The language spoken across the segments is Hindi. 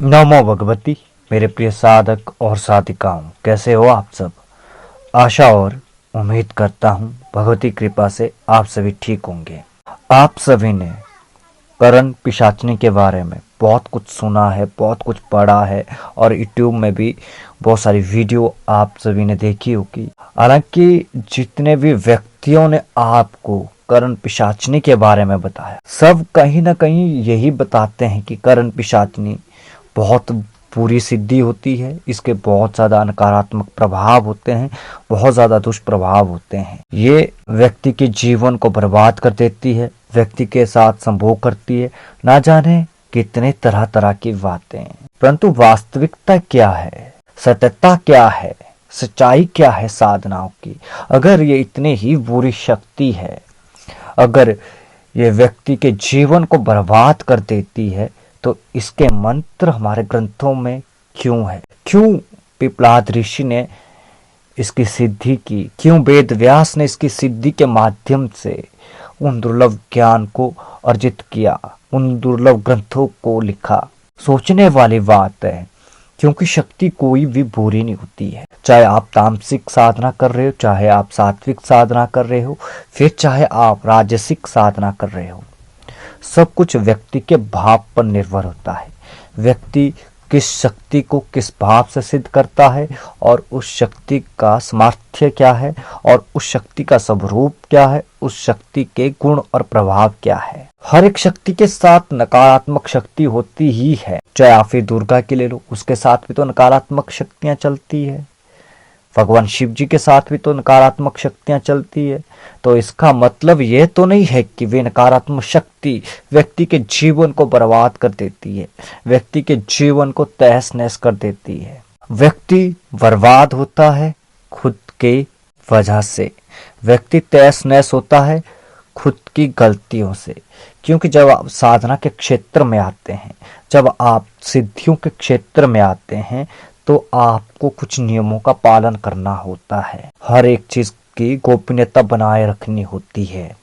नमो भगवती। मेरे प्रिय साधक और साधिकाओं, कैसे हो आप सब। आशा और उम्मीद करता हूँ भगवती कृपा से आप सभी ठीक होंगे। आप सभी ने करण पिशाचनी के बारे में बहुत कुछ सुना है, बहुत कुछ पढ़ा है और यूट्यूब में भी बहुत सारी वीडियो आप सभी ने देखी होगी। हालांकि जितने भी व्यक्तियों ने आपको करण पिशाचनी के बारे में बताया, सब कहीं ना कहीं यही बताते हैं कि करण पिशाचनी बहुत बुरी सिद्धि होती है, इसके बहुत ज़्यादा नकारात्मक प्रभाव होते हैं, बहुत ज़्यादा दुष्प्रभाव होते हैं। ये व्यक्ति के जीवन को बर्बाद कर देती है, व्यक्ति के साथ संभोग करती है, ना जाने कितने तरह तरह की बातें। परंतु वास्तविकता क्या है, सत्यता क्या है, सच्चाई क्या है साधनाओं की। अगर ये इतनी ही बुरी शक्ति है, अगर ये व्यक्ति के जीवन को बर्बाद कर देती है, तो इसके मंत्र हमारे ग्रंथों में क्यों है? क्यों पिपलाद ऋषि ने इसकी सिद्धि की? क्यों वेद व्यास ने इसकी सिद्धि के माध्यम से उन दुर्लभ ज्ञान को अर्जित किया, उन दुर्लभ ग्रंथों को लिखा? सोचने वाली बात है, क्योंकि शक्ति कोई भी बुरी नहीं होती है। चाहे आप तामसिक साधना कर रहे हो, चाहे आप सात्विक साधना कर रहे हो, फिर चाहे आप राजसिक साधना कर रहे हो, सब कुछ व्यक्ति के भाव पर निर्भर होता है। व्यक्ति किस शक्ति को किस भाव से सिद्ध करता है और उस शक्ति का सामर्थ्य क्या है और उस शक्ति का स्वरूप क्या है, उस शक्ति के गुण और प्रभाव क्या है। हर एक शक्ति के साथ नकारात्मक शक्ति होती ही है। चाहे आप फिर दुर्गा की ले लो, उसके साथ भी तो नकारात्मक शक्तियां चलती है। भगवान शिव जी के साथ भी तो नकारात्मक शक्तियां चलती है। तो इसका मतलब ये तो नहीं है कि वे नकारात्मक शक्ति व्यक्ति के जीवन को बर्बाद कर देती है, व्यक्ति के जीवन को तहस नहस कर देती है। व्यक्ति बर्बाद होता है खुद के वजह से, व्यक्ति तहस नहस होता है खुद की गलतियों से। क्योंकि जब आप साधना के क्षेत्र में आते हैं, जब आप सिद्धियों के क्षेत्र में आते हैं, तो आपको कुछ नियमों का पालन करना होता है। हर एक चीज की गोपनीयता बनाए रखनी होती है।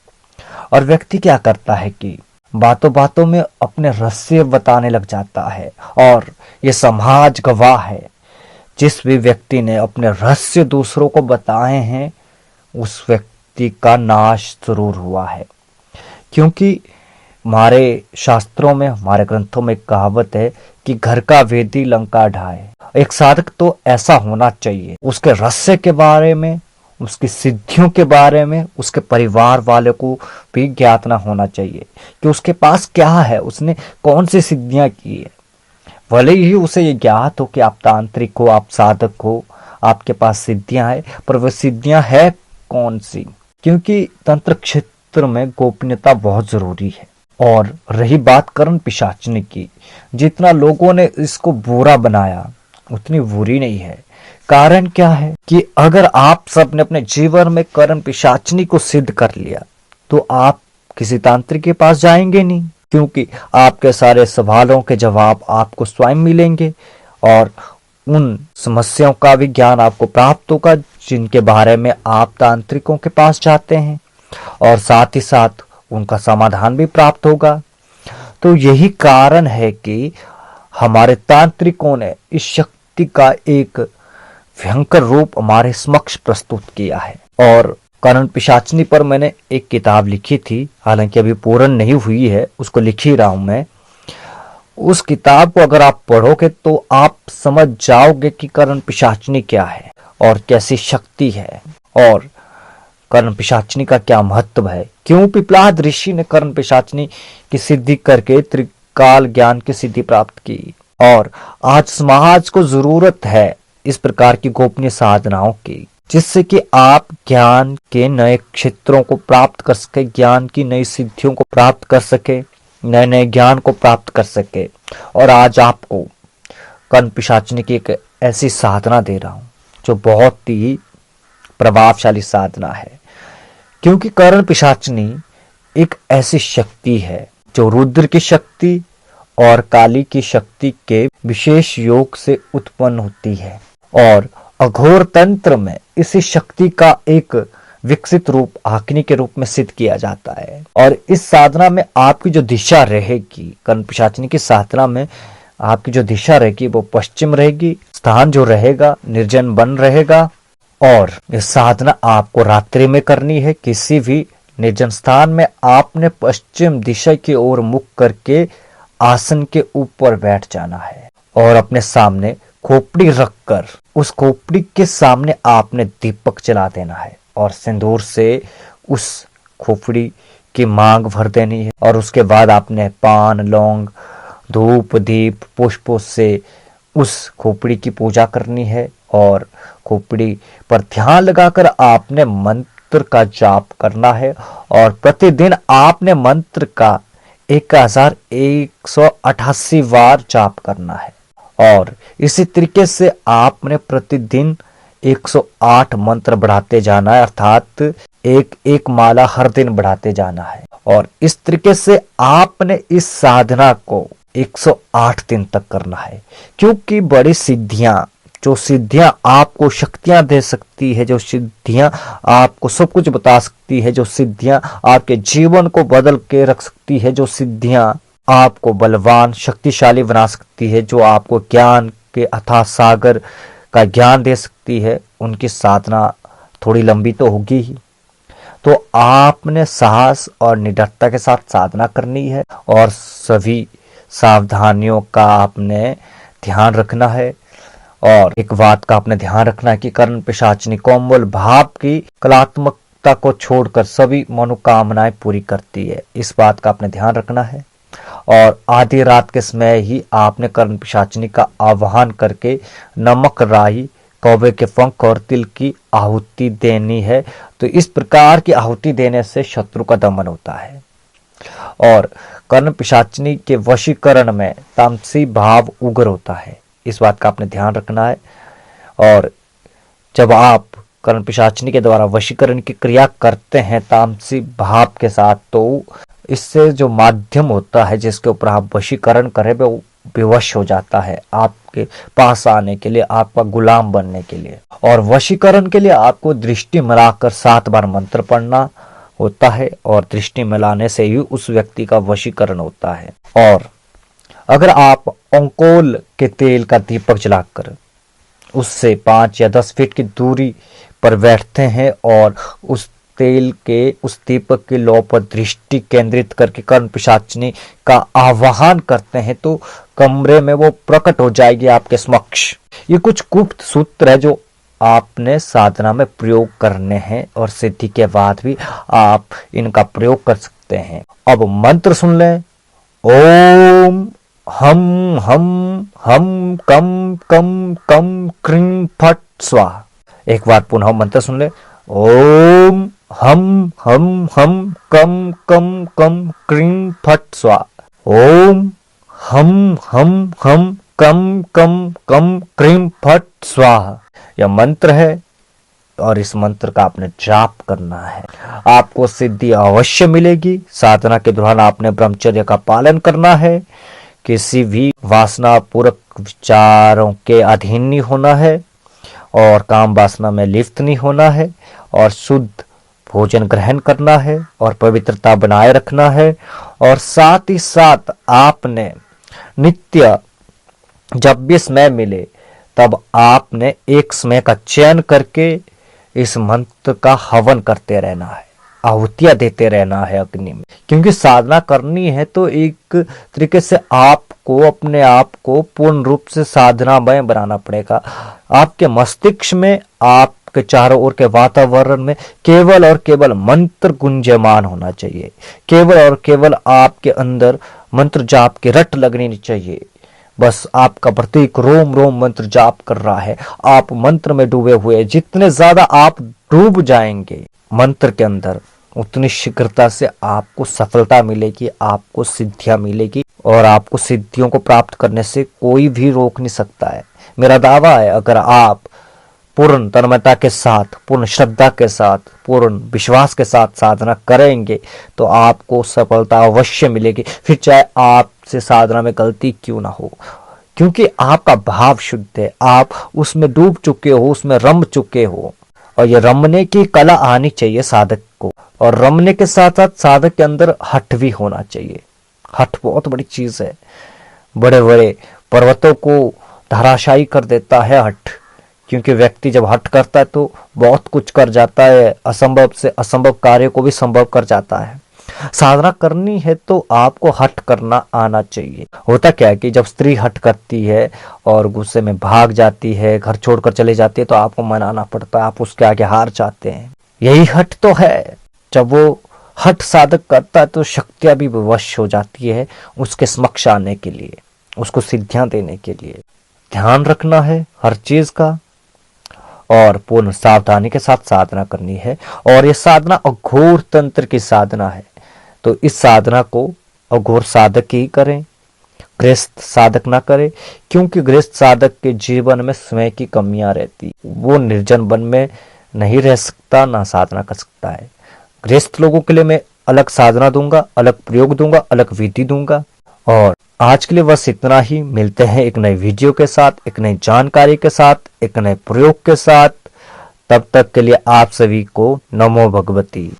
और व्यक्ति क्या करता है कि बातों बातों में अपने रहस्य बताने लग जाता है, और ये समाज गवाह है। जिस भी व्यक्ति ने अपने रहस्य दूसरों को बताए हैं, उस व्यक्ति का नाश जरूर हुआ है। क्योंकि हमारे शास्त्रों में, हमारे ग्रंथों में एक कहावत है कि घर का वेदी लंका ढाए। एक साधक तो ऐसा होना चाहिए, उसके रहस्य के बारे में, उसकी सिद्धियों के बारे में उसके परिवार वाले को भी ज्ञात ना होना चाहिए कि उसके पास क्या है, उसने कौन सी सिद्धियां की है। भले ही उसे ये ज्ञात हो कि आप तांत्रिक हो, आप साधक हो, आपके पास सिद्धियां है, पर वह सिद्धियां है कौन सी। क्योंकि तंत्र क्षेत्र में गोपनीयता बहुत जरूरी है। और रही बात करण पिशाचनी की, जितना लोगों ने इसको बुरा बनाया उतनी बुरी नहीं है। कारण क्या है कि अगर आप सब ने अपने जीवन में करण पिशाचनी को सिद्ध कर लिया, तो आप किसी तांत्रिक के पास जाएंगे नहीं, क्योंकि आपके सारे सवालों के जवाब आपको स्वयं मिलेंगे और उन समस्याओं का भी ज्ञान आपको प्राप्त होगा जिनके बारे में आप तांत्रिकों के पास जाते हैं, और साथ ही साथ उनका समाधान भी प्राप्त होगा। तो यही कारण है कि हमारे तांत्रिकों ने इस शक्ति का एक भयंकर रूप हमारे समक्ष प्रस्तुत किया है। और करण पिशाचनी पर मैंने एक किताब लिखी थी, हालांकि अभी पूर्ण नहीं हुई है, उसको लिख ही रहा हूं मैं। उस किताब को अगर आप पढ़ोगे तो आप समझ जाओगे कि करण पिशाचनी क्या है और कैसी शक्ति है, और करण पिशाचनी का क्या महत्व है। क्यों पिपलाद ऋषि ने करण पिशाचनी की सिद्धि करके त्रिकाल ज्ञान की सिद्धि प्राप्त की। और आज समाज को जरूरत है इस प्रकार की गोपनीय साधनाओं की, जिससे कि आप ज्ञान के नए क्षेत्रों को प्राप्त कर सके, ज्ञान की नई सिद्धियों को प्राप्त कर सके, नए नए ज्ञान को प्राप्त कर सके। और आज आपको करण पिशाचनी की एक ऐसी साधना दे रहा हूं जो बहुत ही प्रभावशाली साधना है। क्योंकि करण पिशाचनी एक ऐसी शक्ति है जो रुद्र की शक्ति और काली की शक्ति के विशेष योग से उत्पन्न होती है। और अघोर तंत्र में इसी शक्ति का एक विकसित रूप आग्नि के रूप में सिद्ध किया जाता है। और इस साधना में आपकी जो दिशा रहेगी, करण पिशाचनी की साधना में आपकी जो दिशा रहेगी वो पश्चिम रहेगी, स्थान जो रहेगा निर्जन वन रहेगा। और ये साधना आपको रात्रि में करनी है। किसी भी निर्जन स्थान में आपने पश्चिम दिशा की ओर मुख करके आसन के ऊपर बैठ जाना है और अपने सामने खोपड़ी रखकर उस खोपड़ी के सामने आपने दीपक जला देना है और सिंदूर से उस खोपड़ी की मांग भर देनी है। और उसके बाद आपने पान, लौंग, धूप, दीप, पुष्पों से उस खोपड़ी की पूजा करनी है और खोपड़ी पर ध्यान लगाकर आपने मंत्र का जाप करना है। और प्रतिदिन आपने मंत्र का 1188 बार जाप करना है। और इसी तरीके से आपने प्रतिदिन 108 मंत्र बढ़ाते जाना है, अर्थात एक एक माला हर दिन बढ़ाते जाना है। और इस तरीके से आपने इस साधना को 108 दिन तक करना है। क्योंकि बड़ी सिद्धियां, जो सिद्धियां आपको शक्तियां दे सकती है, जो सिद्धियां आपको सब कुछ बता सकती है, जो सिद्धियां आपके जीवन को बदल के रख सकती है, जो सिद्धियां आपको बलवान शक्तिशाली बना सकती है, जो आपको ज्ञान के अथाह सागर का ज्ञान दे सकती है, उनकी साधना थोड़ी लंबी तो होगी ही। तो आपने साहस और निडरता के साथ साधना करनी है और सभी सावधानियों का आपने ध्यान रखना है। और एक बात का आपने ध्यान रखना है कि कर्ण पिशाचिनी कोमल भाव की कलात्मकता को छोड़कर सभी मनोकामनाएं पूरी करती है। इस बात का आपने ध्यान रखना है। और आधी रात के समय ही आपने कर्ण पिशाचिनी का आह्वान करके नमक, राई, कौवे के पंख और तिल की आहुति देनी है। तो इस प्रकार की आहुति देने से शत्रु का दमन होता है। और कर्ण पिशाचिनी के वशीकरण में तामसी भाव उग्र होता है, इस बात का आपने ध्यान रखना है। और जब आप कर्ण पिशाचिनी के द्वारा वशीकरण की क्रिया करते हैं तामसी भाव के साथ, तो इससे जो माध्यम होता है जिसके ऊपर आप वशीकरण करें वो विवश हो जाता है आपके पास आने के लिए, आपका गुलाम बनने के लिए। और वशीकरण के लिए आपको दृष्टि मिलाकर 7 बार मंत्र पढ़ना होता है और दृष्टि मिलाने से ही उस व्यक्ति का वशीकरण होता है। और अगर आप अंकोल के तेल का दीपक जलाकर उससे 5 या 10 फीट की दूरी पर बैठते हैं और उस तेल के उस दीपक की लौ पर दृष्टि केंद्रित करके कर्ण पिशाचिनी का आह्वान करते हैं तो कमरे में वो प्रकट हो जाएगी आपके समक्ष। ये कुछ गुप्त सूत्र है जो आपने साधना में प्रयोग करने हैं और सिद्धि के बाद भी आप इनका प्रयोग कर सकते हैं। अब मंत्र सुन लें। ओम हम कम कम कम क्रीं फट स्वाहा। एक बार पुनः मंत्र सुन ले। ओम हम कम कम कम क्रीं फट स्वाहा। ओम हम कम कम कम क्रीं फट स्वाहा। यह मंत्र है और इस मंत्र का आपने जाप करना है। आपको सिद्धि अवश्य मिलेगी। साधना के दौरान आपने ब्रह्मचर्य का पालन करना है, किसी भी वासना पूरक विचारों के अधीन नहीं होना है और काम वासना में लिप्त नहीं होना है और शुद्ध भोजन ग्रहण करना है और पवित्रता बनाए रखना है। और साथ ही साथ आपने नित्य जब भी समय मिले तब आपने एक समय का चयन करके इस मंत्र का हवन करते रहना है, आहुतियां देते रहना है अग्नि में। क्योंकि साधना करनी है तो एक तरीके से आपको अपने आप को पूर्ण रूप से साधनामय बनाना पड़ेगा। आपके मस्तिष्क में, आपके चारों ओर के वातावरण में केवल और केवल मंत्र गुंजयमान होना चाहिए। केवल और केवल आपके अंदर मंत्र जाप की रट लगनी चाहिए। बस आपका प्रत्येक रोम रोम मंत्र जाप कर रहा है, आप मंत्र में डूबे हुए। जितने ज्यादा आप डूब जाएंगे मंत्र के अंदर उतनी शीघ्रता से आपको सफलता मिलेगी, आपको सिद्धियां मिलेगी और आपको सिद्धियों को प्राप्त करने से कोई भी रोक नहीं सकता है। मेरा दावा है अगर आप पूर्ण तन्मयता के साथ, पूर्ण श्रद्धा के साथ, पूर्ण विश्वास के साथ साधना करेंगे तो आपको सफलता अवश्य मिलेगी। फिर चाहे आपसे साधना में गलती क्यों ना हो, क्योंकि आपका भाव शुद्ध है, आप उसमें डूब चुके हो, उसमें रम चुके हो। और ये रमने की कला आनी चाहिए साधक को। और रमने के साथ साथ साधक के अंदर हठ भी होना चाहिए। हठ बहुत बड़ी चीज है। बड़े बड़े पर्वतों को धराशायी कर देता है हठ। क्योंकि व्यक्ति जब हठ करता है तो बहुत कुछ कर जाता है, असंभव से असंभव कार्य को भी संभव कर जाता है। साधना करनी है तो आपको हठ करना आना चाहिए। होता क्या है कि जब स्त्री हठ करती है और गुस्से में भाग जाती है, घर छोड़कर चले जाती है, तो आपको मनाना पड़ता है, आप उसके आगे हार जाते हैं। यही हठ तो है। जब वो हठ साधक करता है तो शक्तियां भी विवश हो जाती है उसके समक्ष आने के लिए, उसको सिद्धियां देने के लिए। ध्यान रखना है हर चीज का और पूर्ण सावधानी के साथ साधना करनी है। और यह साधना अघोर तंत्र की साधना है, तो इस साधना को अघोर साधक ही करें, गृहस्थ साधक ना करे। क्योंकि गृहस्थ साधक के जीवन में स्वयं की कमियां रहती, वो निर्जन वन में नहीं रह सकता, ना साधना कर सकता है। गृहस्थ लोगों के लिए मैं अलग साधना दूंगा, अलग प्रयोग दूंगा, अलग विधि दूंगा। और आज के लिए बस इतना ही। मिलते हैं एक नई वीडियो के साथ, एक नई जानकारी के साथ, एक नए प्रयोग के साथ। तब तक के लिए आप सभी को नमो भगवती।